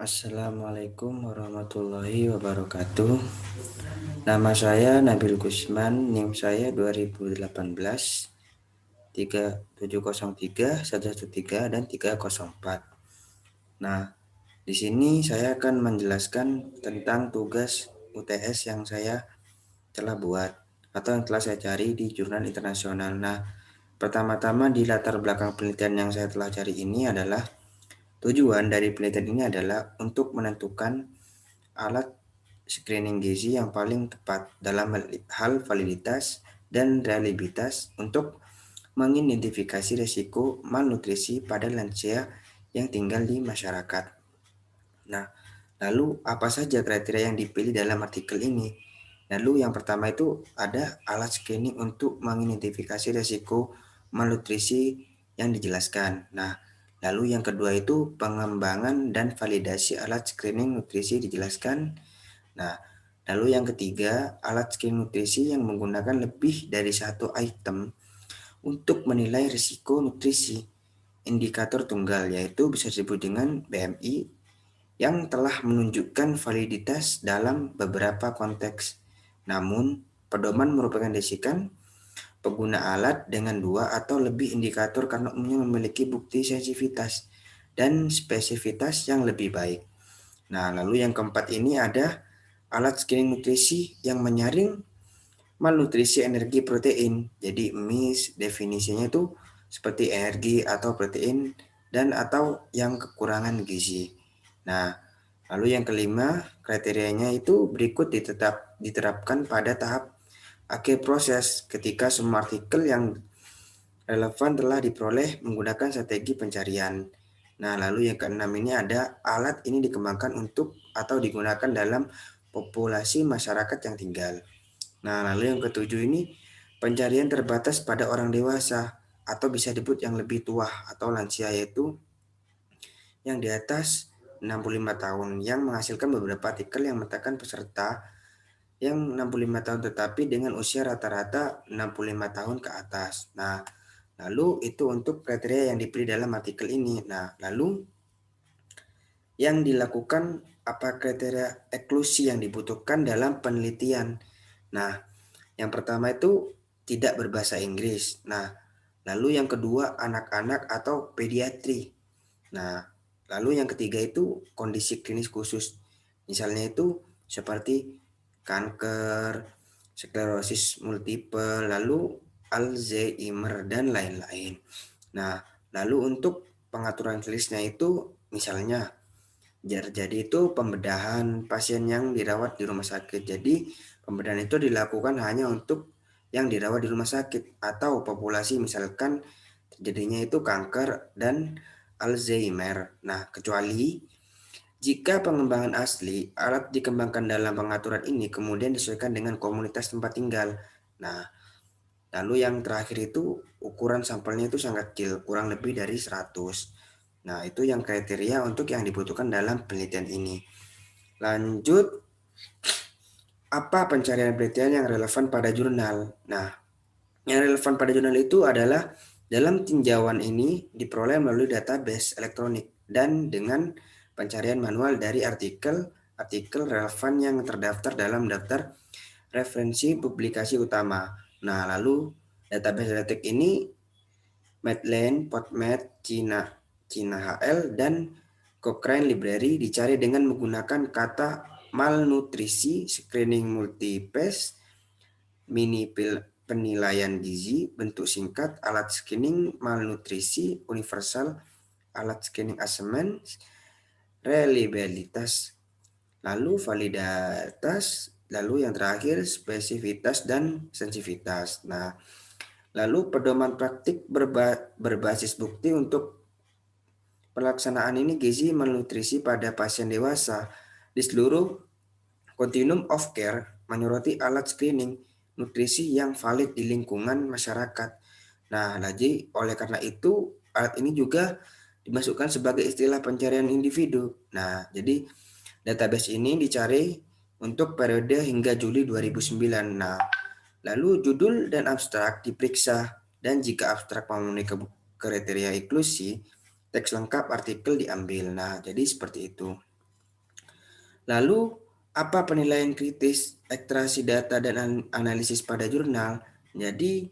Assalamualaikum warahmatullahi wabarakatuh. Nama saya Nabil Gusman, NIM saya 2018 3703 113 dan 304. Nah, di sini saya akan menjelaskan tentang tugas UTS yang saya telah buat atau yang telah saya cari di jurnal internasional. Nah, pertama-tama di latar belakang penelitian yang saya telah cari ini adalah tujuan dari penelitian ini adalah untuk menentukan alat screening gizi yang paling tepat dalam hal validitas dan reliabilitas untuk mengidentifikasi risiko malnutrisi pada lansia yang tinggal di masyarakat. Nah, lalu apa saja kriteria yang dipilih dalam artikel ini? Lalu yang pertama itu ada alat screening untuk mengidentifikasi risiko malnutrisi yang dijelaskan. Nah, lalu yang kedua itu pengembangan dan validasi alat screening nutrisi dijelaskan. Nah, lalu yang ketiga, alat screening nutrisi yang menggunakan lebih dari satu item untuk menilai risiko nutrisi. Indikator tunggal yaitu bisa disebut dengan BMI yang telah menunjukkan validitas dalam beberapa konteks. Namun, pedoman merupakan desikan pengguna alat dengan dua atau lebih indikator karena umumnya memiliki bukti sensitivitas dan spesifitas yang lebih baik. Nah, lalu yang keempat ini ada alat screening nutrisi yang menyaring malnutrisi energi protein. Jadi MIS definisinya itu seperti energi atau protein dan atau yang kekurangan gizi. Nah, lalu yang kelima, kriterianya itu berikut diterapkan pada tahap akhir proses ketika semua artikel yang relevan telah diperoleh menggunakan strategi pencarian. Nah, lalu yang keenam ini ada alat ini dikembangkan untuk atau digunakan dalam populasi masyarakat yang tinggal. Nah, lalu yang ketujuh ini pencarian terbatas pada orang dewasa atau bisa disebut yang lebih tua atau lansia, yaitu yang di atas 65 tahun yang menghasilkan beberapa artikel yang menyatakan peserta yang 65 tahun tetapi dengan usia rata-rata 65 tahun ke atas. Nah, lalu itu untuk kriteria yang dipilih dalam artikel ini. Nah, lalu yang dilakukan apa kriteria eksklusi yang dibutuhkan dalam penelitian. Nah, yang pertama itu tidak berbahasa Inggris. Nah, lalu yang kedua anak-anak atau pediatri. Nah, lalu yang ketiga itu kondisi klinis khusus. Misalnya itu seperti kanker, sklerosis multiple, lalu Alzheimer dan lain-lain. Nah, lalu untuk pengaturan klinisnya itu misalnya jadi itu pembedahan pasien yang dirawat di rumah sakit. Jadi pembedahan itu dilakukan hanya untuk yang dirawat di rumah sakit atau populasi misalkan terjadinya itu kanker dan Alzheimer. Nah, kecuali jika pengembangan asli, alat dikembangkan dalam pengaturan ini kemudian disesuaikan dengan komunitas tempat tinggal. Nah, lalu yang terakhir itu ukuran sampelnya itu sangat kecil, kurang lebih dari 100. Nah, itu yang kriteria untuk yang dibutuhkan dalam penelitian ini. Lanjut, apa pencarian penelitian yang relevan pada jurnal? Nah, yang relevan pada jurnal itu adalah dalam tinjauan ini diperoleh melalui database elektronik dan dengan pencarian manual dari artikel relevan yang terdaftar dalam daftar referensi publikasi utama. Nah, lalu database elektronik ini Medline, PubMed, ChinaHL, dan Cochrane Library dicari dengan menggunakan kata malnutrisi, screening multipage, mini penilaian gizi, bentuk singkat, alat screening malnutrisi, universal, alat screening assessment, reliabilitas, lalu validitas, lalu yang terakhir spesifitas dan sensitivitas. Nah, lalu pedoman praktik berbasis bukti untuk pelaksanaan ini gizi malnutrisi pada pasien dewasa di seluruh continuum of care menyoroti alat screening nutrisi yang valid di lingkungan masyarakat. Nah, jadi oleh karena itu alat ini juga dimasukkan sebagai istilah pencarian individu. Nah, jadi database ini dicari untuk periode hingga Juli 2009. Nah, lalu judul dan abstrak diperiksa dan jika abstrak memenuhi kriteria inklusi, teks lengkap artikel diambil. Nah, jadi seperti itu. Lalu, apa penilaian kritis, ekstraksi data, dan analisis pada jurnal? Jadi,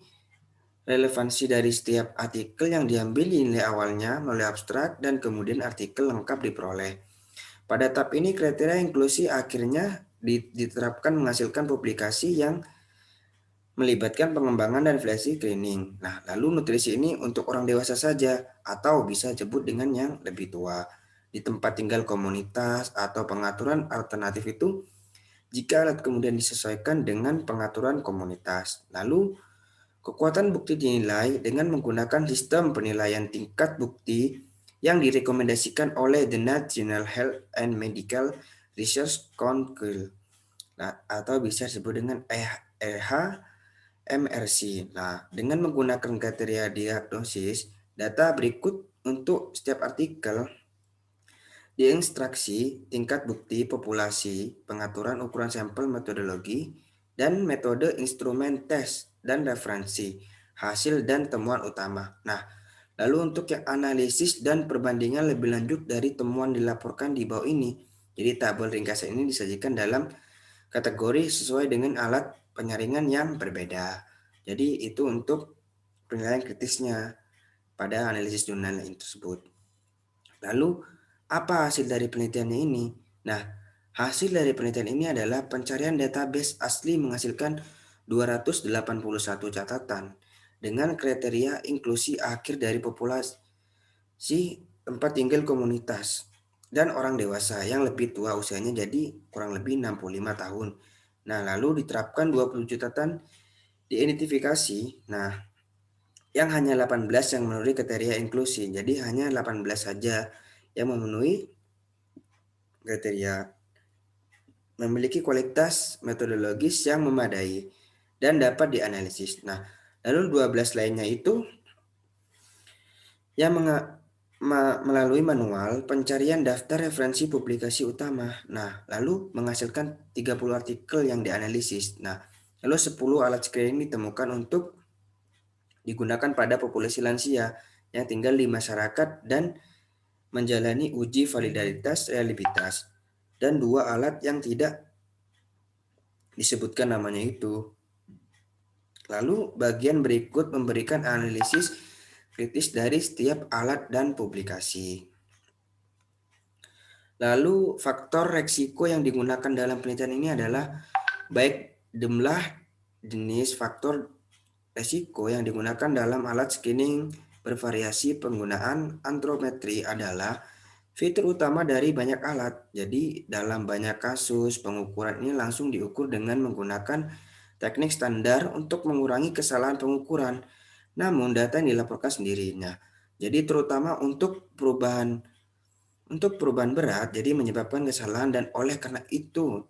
relevansi dari setiap artikel yang diambil nilai awalnya melalui abstrak dan kemudian artikel lengkap diperoleh. Pada tahap ini kriteria inklusi akhirnya diterapkan menghasilkan publikasi yang melibatkan pengembangan dan validasi screening. Nah, lalu nutrisi ini untuk orang dewasa saja atau bisa disebut dengan yang lebih tua. Di tempat tinggal komunitas atau pengaturan alternatif itu jika alat kemudian disesuaikan dengan pengaturan komunitas. Lalu kekuatan bukti dinilai dengan menggunakan sistem penilaian tingkat bukti yang direkomendasikan oleh the National Health and Medical Research Council, nah, atau bisa disebut dengan EHMRC. Nah, dengan menggunakan kriteria diagnosis, data berikut untuk setiap artikel diinstruksi, tingkat bukti populasi, pengaturan ukuran sampel metodologi, dan metode instrumen tes dan referensi, hasil dan temuan utama. Nah, lalu untuk yang analisis dan perbandingan lebih lanjut dari temuan dilaporkan di bawah ini. Jadi tabel ringkasan ini disajikan dalam kategori sesuai dengan alat penyaringan yang berbeda. Jadi itu untuk penilaian kritisnya pada analisis jurnal tersebut. Lalu, apa hasil dari penelitiannya ini? Nah, hasil dari penelitian ini adalah pencarian database asli menghasilkan 281 catatan dengan kriteria inklusi akhir dari populasi tempat tinggal komunitas dan orang dewasa yang lebih tua usianya jadi kurang lebih 65 tahun. Nah, lalu diterapkan 20 catatan diidentifikasi. Nah, yang hanya 18 yang memenuhi kriteria inklusi. Jadi hanya 18 saja yang memenuhi kriteria memiliki kualitas metodologis yang memadai dan dapat dianalisis. Nah, lalu 12 lainnya itu yang melalui manual pencarian daftar referensi publikasi utama. Nah, lalu menghasilkan 30 artikel yang dianalisis. Nah, lalu 10 alat screening ditemukan untuk digunakan pada populasi lansia yang tinggal di masyarakat dan menjalani uji validitas reliabilitas, dan 2 alat yang tidak disebutkan namanya itu. Lalu bagian berikut memberikan analisis kritis dari setiap alat dan publikasi. Lalu faktor resiko yang digunakan dalam penelitian ini adalah baik jumlah jenis faktor resiko yang digunakan dalam alat screening bervariasi. Penggunaan antrometri adalah fitur utama dari banyak alat. Jadi dalam banyak kasus pengukuran ini langsung diukur dengan menggunakan teknik standar untuk mengurangi kesalahan pengukuran. Namun data yang dilaporkan sendirinya. Jadi terutama untuk perubahan berat jadi menyebabkan kesalahan dan oleh karena itu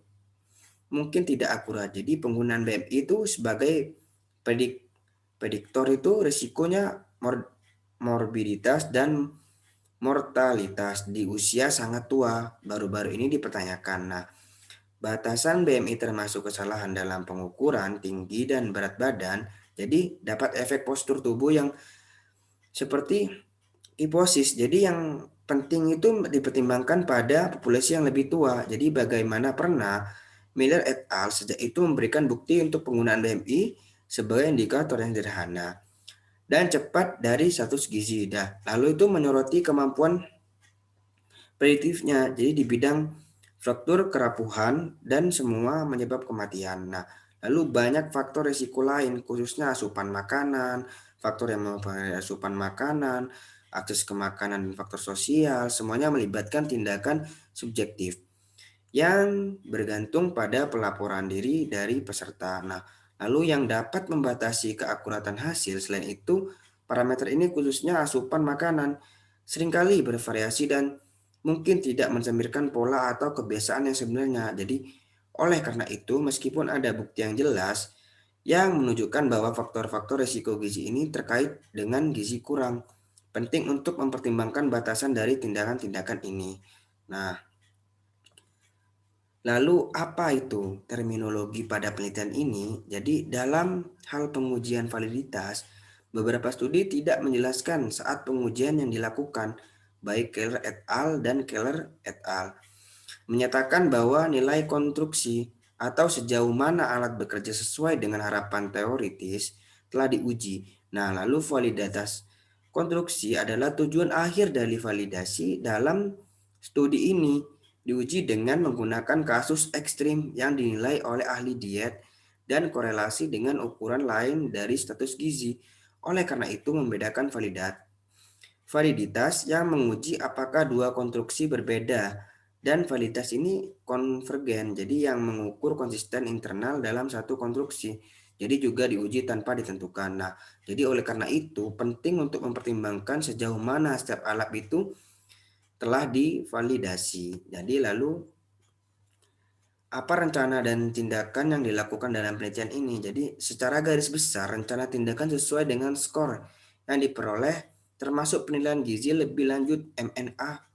mungkin tidak akurat. Jadi penggunaan BMI itu sebagai prediktor itu risikonya morbiditas dan mortalitas di usia sangat tua baru-baru ini dipertanyakan. Nah, batasan BMI termasuk kesalahan dalam pengukuran tinggi dan berat badan, jadi dapat efek postur tubuh yang seperti hiposis. Jadi yang penting itu dipertimbangkan pada populasi yang lebih tua. Jadi bagaimana pernah Miller et al. Sejak itu memberikan bukti untuk penggunaan BMI sebagai indikator yang sederhana dan cepat dari status gizi. Lalu itu menyoroti kemampuan prediktifnya, jadi di bidang fraktur kerapuhan dan semua menyebab kematian. Nah, lalu banyak faktor risiko lain, khususnya asupan makanan, faktor yang mempengaruhi asupan makanan, akses ke makanan, dan faktor sosial, semuanya melibatkan tindakan subjektif yang bergantung pada pelaporan diri dari peserta. Nah, lalu yang dapat membatasi keakuratan hasil selain itu, parameter ini khususnya asupan makanan seringkali bervariasi dan mungkin tidak mencerminkan pola atau kebiasaan yang sebenarnya. Jadi, oleh karena itu, meskipun ada bukti yang jelas yang menunjukkan bahwa faktor-faktor risiko gizi ini terkait dengan gizi kurang, penting untuk mempertimbangkan batasan dari tindakan-tindakan ini. Nah, lalu apa itu terminologi pada penelitian ini? Jadi dalam hal pengujian validitas, beberapa studi tidak menjelaskan saat pengujian yang dilakukan, baik Keller et al. Dan Keller et al. menyatakan bahwa nilai konstruksi atau sejauh mana alat bekerja sesuai dengan harapan teoritis telah diuji. Nah, lalu validitas konstruksi adalah tujuan akhir dari validasi dalam studi ini diuji dengan menggunakan kasus ekstrim yang dinilai oleh ahli diet dan korelasi dengan ukuran lain dari status gizi. Oleh karena itu membedakan validitas yang menguji apakah dua konstruksi berbeda dan validitas ini konvergen, jadi yang mengukur konsisten internal dalam satu konstruksi. Jadi juga diuji tanpa ditentukan. Nah, jadi oleh karena itu penting untuk mempertimbangkan sejauh mana setiap alat itu telah divalidasi. Jadi lalu apa rencana dan tindakan yang dilakukan dalam penelitian ini? Jadi secara garis besar rencana tindakan sesuai dengan skor yang diperoleh termasuk penilaian gizi lebih lanjut MNA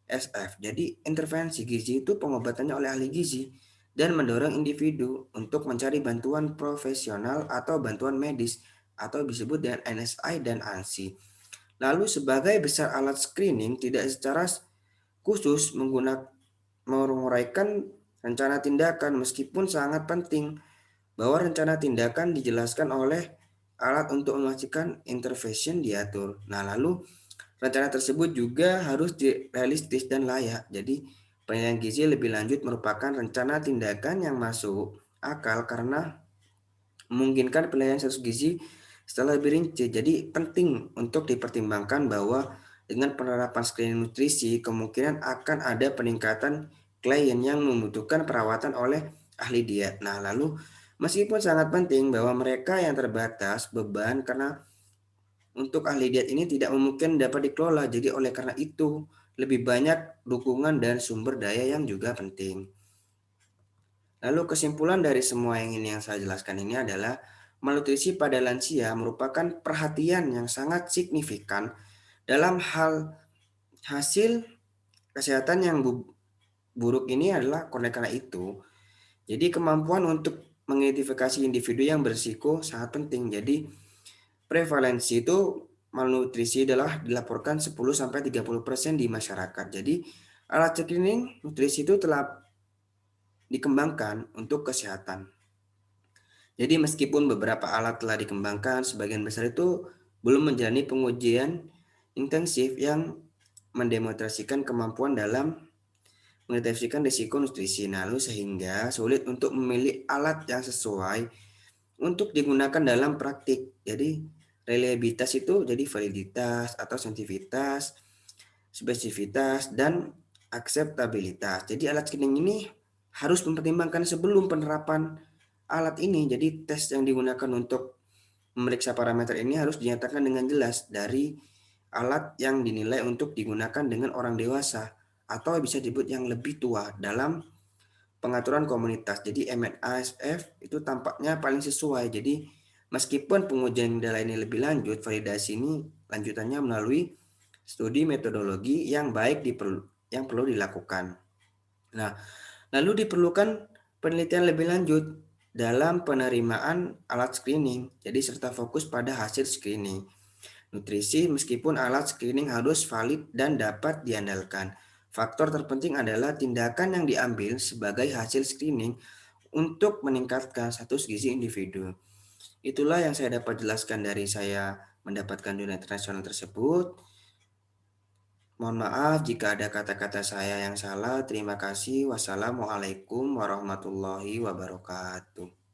SF. Jadi intervensi gizi itu pengobatannya oleh ahli gizi dan mendorong individu untuk mencari bantuan profesional atau bantuan medis atau disebut dengan NSI dan ANSI. Lalu sebagai besar alat screening tidak secara khusus menguraikan rencana tindakan meskipun sangat penting bahwa rencana tindakan dijelaskan oleh alat untuk memastikan intervention diatur. Nah, lalu rencana tersebut juga harus realistis dan layak. Jadi, penilaian gizi lebih lanjut merupakan rencana tindakan yang masuk akal karena memungkinkan penilaian status gizi setelah lebih rinci. Jadi, penting untuk dipertimbangkan bahwa dengan penerapan screening nutrisi, kemungkinan akan ada peningkatan klien yang membutuhkan perawatan oleh ahli diet. Nah, lalu meskipun sangat penting bahwa mereka yang terbatas beban karena untuk ahli diet ini tidak mungkin dapat dikelola. Jadi oleh karena itu lebih banyak dukungan dan sumber daya yang juga penting. Lalu kesimpulan dari semua yang ini yang saya jelaskan ini adalah malnutrisi pada lansia merupakan perhatian yang sangat signifikan dalam hal hasil kesehatan yang buruk ini adalah karena itu. Jadi kemampuan untuk mengidentifikasi individu yang berisiko sangat penting. Jadi prevalensi itu malnutrisi adalah dilaporkan 10-30% di masyarakat. Jadi alat screening nutrisi itu telah dikembangkan untuk kesehatan. Jadi meskipun beberapa alat telah dikembangkan, sebagian besar itu belum menjalani pengujian intensif yang mendemonstrasikan kemampuan dalam mendeteksikan risiko nutrisi. Lalu sehingga sulit untuk memilih alat yang sesuai untuk digunakan dalam praktik. Jadi reliabilitas itu jadi validitas atau sensitivitas, spesifitas, dan akseptabilitas. Jadi alat screening ini harus mempertimbangkan sebelum penerapan alat ini. Jadi tes yang digunakan untuk memeriksa parameter ini harus dinyatakan dengan jelas dari alat yang dinilai untuk digunakan dengan orang dewasa atau bisa disebut yang lebih tua dalam pengaturan komunitas. Jadi MNASF itu tampaknya paling sesuai. Jadi meskipun pengujian data ini lebih lanjut, validasi ini lanjutannya melalui studi metodologi yang baik yang perlu dilakukan. Nah, lalu diperlukan penelitian lebih lanjut dalam penerimaan alat screening. Jadi serta fokus pada hasil screening. Nutrisi meskipun alat screening harus valid dan dapat diandalkan. Faktor terpenting adalah tindakan yang diambil sebagai hasil screening untuk meningkatkan status gizi individu. Itulah yang saya dapat jelaskan dari saya mendapatkan dunia internasional tersebut. Mohon maaf jika ada kata-kata saya yang salah. Terima kasih. Wassalamualaikum warahmatullahi wabarakatuh.